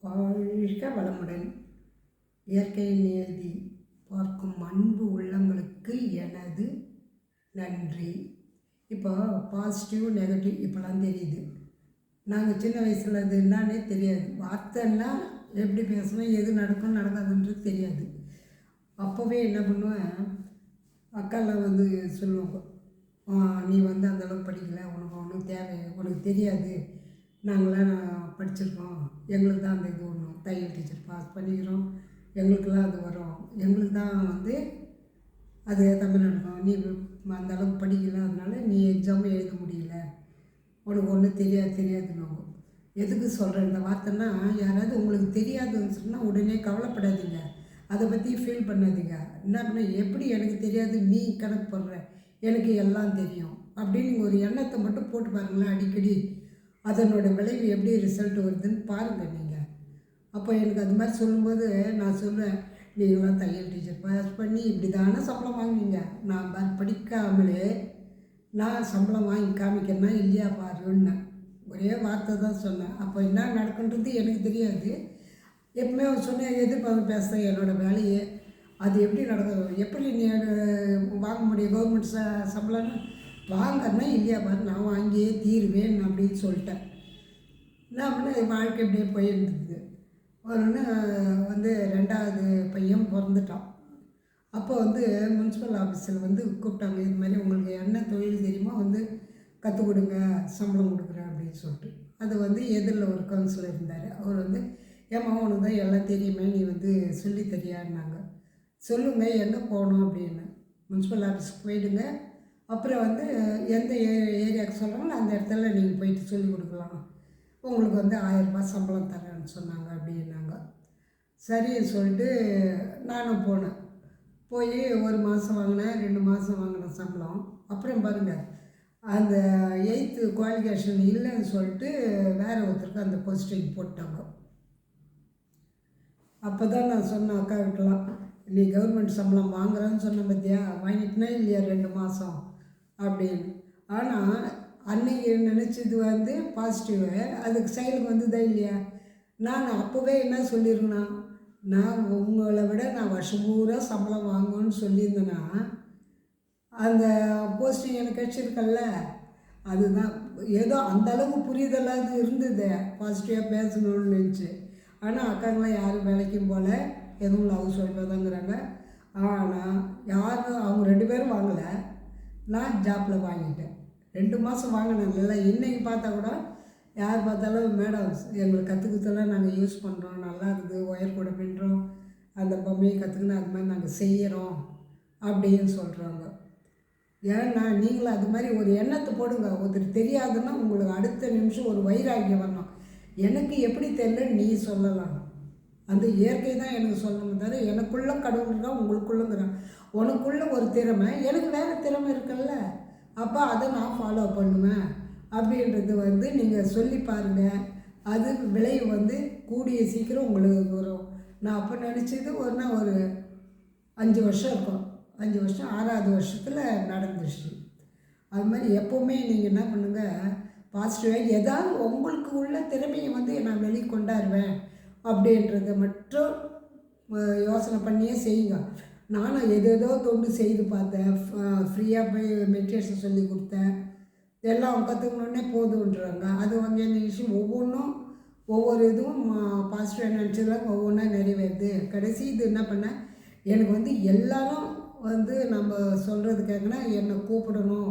வாழ்க வளமுடன். இயற்கை நியதி பார்க்கும் அன்பு உள்ளங்களுக்கு எனது நன்றி. இப்போ பாசிட்டிவ் நெகட்டிவ் இப்போலாம் தெரியுது. நாங்கள் சின்ன வயசில் அது என்னன்னே தெரியாது. வார்த்தைன்னா எப்படி பேசணும், எது நடக்கும் நடக்காதுன்றது தெரியாது. அப்போவே என்ன பண்ணுவேன், அக்காலாம் வந்து சொல்லுவாங்க, நீ வந்து அந்தளவுக்கு படிக்கலை, உனக்கு ஒன்றும் தேவை, உனக்கு தெரியாது, நாங்களாம் படிச்சிருக்கோம், எங்களுக்கு தான் அந்த இது ஒன்றும் தையல் டீச்சர் பாஸ் பண்ணிக்கிறோம், எங்களுக்கெல்லாம் அது வரும், எங்களுக்கு தான் வந்து அது தமிழ் நடக்கும், நீ அந்த அளவுக்கு படிக்கல, அதனால நீ எக்ஸாமும் எழுத முடியல, உனக்கு ஒன்றும் தெரியாதுன்னு. எதுக்கு சொல்கிறேன் இந்த வார்த்தைன்னா, யாராவது உங்களுக்கு தெரியாதுன்னு சொன்னால் உடனே கவலைப்படாதீங்க, அதை பற்றி ஃபீல் பண்ணாதீங்க. என்ன பண்ண, எப்படி எனக்கு தெரியாது நீ கணக்கு போடுற, எனக்கு எல்லாம் தெரியும் அப்படின்னு நீங்கள் ஒரு எண்ணத்தை மட்டும் போட்டு பாருங்களேன். அடிக்கடி அதனோட விளைவு எப்படி ரிசல்ட் வருதுன்னு பாருங்கள் நீங்கள். அப்போ எனக்கு அது மாதிரி சொல்லும்போது நான் சொல்லுவேன், நீங்களாம் தையல் டீச்சர் பாஸ் பண்ணி இப்படி தானே சம்பளம் வாங்குவீங்க, நான் படிக்காமலே நான் சம்பளம் வாங்கி காமிக்கிறேன்னா இல்லையா பாருன்னு ஒரே வார்த்தை தான் சொன்னேன். அப்போ என்ன நடக்குன்றது எனக்கு தெரியாது. எப்பவுமே சொன்னேன், எதிர்பார்த்து பேசுகிறேன் என்னோடய வேலையே, அது எப்படி நடக்கும், எப்படி நீ வாங்க முடியும் கவர்மெண்ட் சம்பளம்னு வாங்கன்னா இல்லையா பாரு, நான் வாங்கியே தீருவேன் அப்படின்னு சொல்லிட்டேன். என்ன பண்ண வாழ்க்கை இப்படியே போயிருந்தது. ஒன்று வந்து 2வது பையன் பிறந்துட்டான். அப்போ வந்து முனிசிபல் ஆஃபீஸில் வந்து கூப்பிட்டாங்க, இது மாதிரி உங்களுக்கு என்ன தொழில் தெரியுமோ வந்து கற்றுக் கொடுங்க, சம்பளம் கொடுக்குறேன் அப்படின்னு சொல்லிட்டு. அது வந்து எதிரில் ஒரு கவுன்சிலர் இருந்தார். அவர் வந்து, ஏம்மா உனக்கு தான் எல்லாம் தெரியுமே, நீ வந்து சொல்லி தெரியான்னாங்க. சொல்லுங்கள் எங்கே போகணும் அப்படின்னு. முனிசிபல் ஆஃபீஸுக்கு போயிடுங்க, அப்புறம் வந்து எந்த ஏரியாவுக்கு சொல்கிறாங்களோ அந்த இடத்துல நீங்கள் போயிட்டு சொல்லிக் கொடுக்கலாம், உங்களுக்கு வந்து 1000 ரூபாய் சம்பளம் தரேன்னு சொன்னாங்க அப்படின்னாங்க. சரின்னு சொல்லிட்டு நானும் போனேன். போய் 1 மாதம் வாங்கினேன், 2 மாதம் வாங்கினேன் சம்பளம். அப்புறம் பாருங்கள், அந்த 8th குவாலிஃபிகேஷன் இல்லைன்னு சொல்லிட்டு வேறு ஒருத்தருக்கு அந்த போஸ்டிங் போட்டாங்க. அப்போ தான் நான் சொன்னேன் அக்காவுக்கெல்லாம், நீ கவர்மெண்ட் சம்பளம் வாங்குறேன்னு சொன்ன பார்த்தியா, வாங்கிட்டுனா இல்லையா 2 மாதம் அப்படின்னு. ஆனால் அன்னைக்கு நினச்சது வந்து பாசிட்டிவு, அதுக்கு செயலுக்கு வந்ததா இல்லையா. நான் அப்போவே என்ன சொல்லியிருந்தேன்னா, நான் உங்களை விட நான் வருஷம் பூரா சம்பளம் வாங்கணும்னு சொல்லியிருந்தேன்னா அந்த போஸ்டிங் எனக்கு கிடச்சிருக்கல்ல. அதுதான் ஏதோ அந்தளவுக்கு புரிதலாக இருந்தது, பாசிட்டிவாக பேசணும்னு நினச்சி. ஆனால் அக்காங்களாம் யாரும் வேலைக்கும் போல், எதுவும் ஹவுஸ் ஒய்ஃபாக தாங்கிறாங்க. ஆனால் யாரும் அவங்க 2 பேரும் வாங்கலை, நான் ஜாப்பில் வாங்கிட்டேன். 2 மாதம் வாங்கினேன். இல்லை இன்றைக்கி பார்த்தா கூட யார் பார்த்தாலும், மேடம் எங்களுக்கு கற்றுக்குத்தெல்லாம் நாங்கள் யூஸ் பண்ணுறோம், நல்லா இருக்குது, ஒயர் கூட பின்னுறோம், அந்த பொம்மையை கற்றுக்குன்னு அது மாதிரி நாங்கள் செய்கிறோம் அப்படின்னு சொல்கிறாங்க. ஏன்னா நீங்களும் அது மாதிரி ஒரு எண்ணத்தை போடுங்க. ஒருத்தர் தெரியாதுன்னா உங்களுக்கு அடுத்த நிமிஷம் ஒரு வைராக்கியம் வரணும், எனக்கு எப்படி தெரியல நீ சொல்லலாம், அந்த இயற்கை தான் எனக்கு சொல்லணும் தவிர எனக்குள்ளே கடவுள் இருக்கான், உங்களுக்குள்ளங்கிறான். உனக்குள்ளே ஒரு திறமை, எனக்கு வேறு திறமை இருக்குல்ல, அப்போ அதை நான் ஃபாலோ பண்ணுவேன் அப்படின்றது வந்து நீங்கள் சொல்லி பாருங்கள். அது விளைவு வந்து கூடிய சீக்கிரம் உங்களுக்கு வரும். நான் அப்போ நினச்சது ஒரு 5 வருஷம் இருக்கும், 5 வருஷம் 6வது வருஷத்தில் நடந்துச்சு. அது மாதிரி எப்போவுமே நீங்கள் என்ன பண்ணுங்கள், பாசிட்டிவாக ஏதாவது உங்களுக்கு உள்ள திறமையை வந்து நான் வெளியே கொண்டாடுவேன் அப்படின்றத மட்டும் யோசனை பண்ணியே செய்யுங்க. நானும் ஏதேதோ தொண்டு செய்து பார்த்தேன், ஃப்ரீயாக போய் மெடிடேஷன் சொல்லி கொடுத்தேன், எல்லாம் கற்றுக்கணுன்னே போதுன்றாங்க. அது வந்து என்ன விஷயம், ஒவ்வொன்றும் ஒவ்வொரு இதுவும் பாசிட்டிவாக நினச்சதெல்லாம் ஒவ்வொன்றா நிறைவேறுது. கடைசி இது என்ன பண்ணேன், எனக்கு வந்து எல்லோரும் வந்து நம்ம சொல்கிறது கேட்கனா என்னை கூப்பிடணும்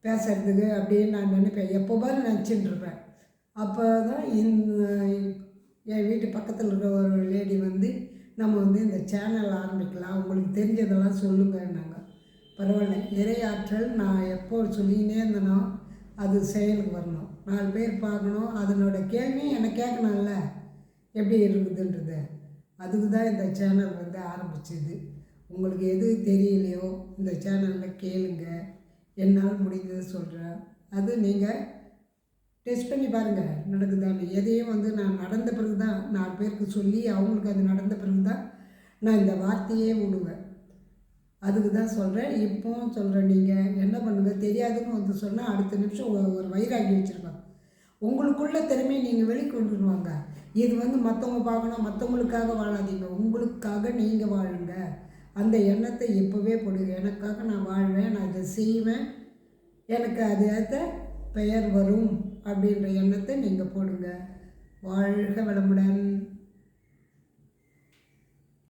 பேசுகிறதுக்கு அப்படின்னு நான் நினைப்பேன், எப்போ பாரு நினச்சிட்டு இருப்பேன். அப்போ தான் என் வீட்டு பக்கத்தில் இருக்கிற ஒரு லேடி வந்து, நம்ம வந்து இந்த சேனல் ஆரம்பிக்கலாம், உங்களுக்கு தெரிஞ்சதெல்லாம் சொல்லுங்கன்னாங்க. பரவாயில்ல, இறையாற்றல் நான் எப்போ சொல்லிக்கினே இருந்தேனோ அது செயலுக்கு வரணும், 4 பேர் பார்க்கணும், அதனோட கேள்வியும் என்னை கேட்கணும்ல எப்படி இருக்குதுன்றது. அதுக்கு தான் இந்த சேனல் வந்து ஆரம்பிச்சிது. உங்களுக்கு எது தெரியலையோ இந்த சேனலில் கேளுங்க, என்னால் முடிஞ்சது சொல்கிறேன். அது நீங்கள் டெஸ்ட் பண்ணி பாருங்கள் நடக்குதான்னு. எதையும் வந்து நான் நடந்த பிறகு தான் 4 பேருக்கு சொல்லி அவங்களுக்கு அது நடந்த பிறகு தான் நான் இந்த வார்த்தையே விடுவேன். அதுக்கு தான் சொல்கிறேன், இப்போவும் சொல்கிறேன், நீங்கள் என்ன பண்ணுங்கள், தெரியாதுன்னு வந்து சொன்னால் அடுத்த நிமிஷம் ஒரு வைராகி வச்சுருக்கோம், உங்களுக்குள்ள திறமையை நீங்கள் வெளிக்கொண்டுருவாங்க. இது வந்து மற்றவங்க பார்க்கணும், மற்றவங்களுக்காக வாழாதீங்க, உங்களுக்காக நீங்கள் வாழுங்க. அந்த எண்ணத்தை எப்போவே போடுங்க. எனக்காக நான் வாழ்வேன், நான் இதை செய்வேன், எனக்கு அது ஏற்ற பெயர் வரும் அப்படின்ற எண்ணத்தை நீங்கள் போடுங்க. வாழ்க வளமுடன்.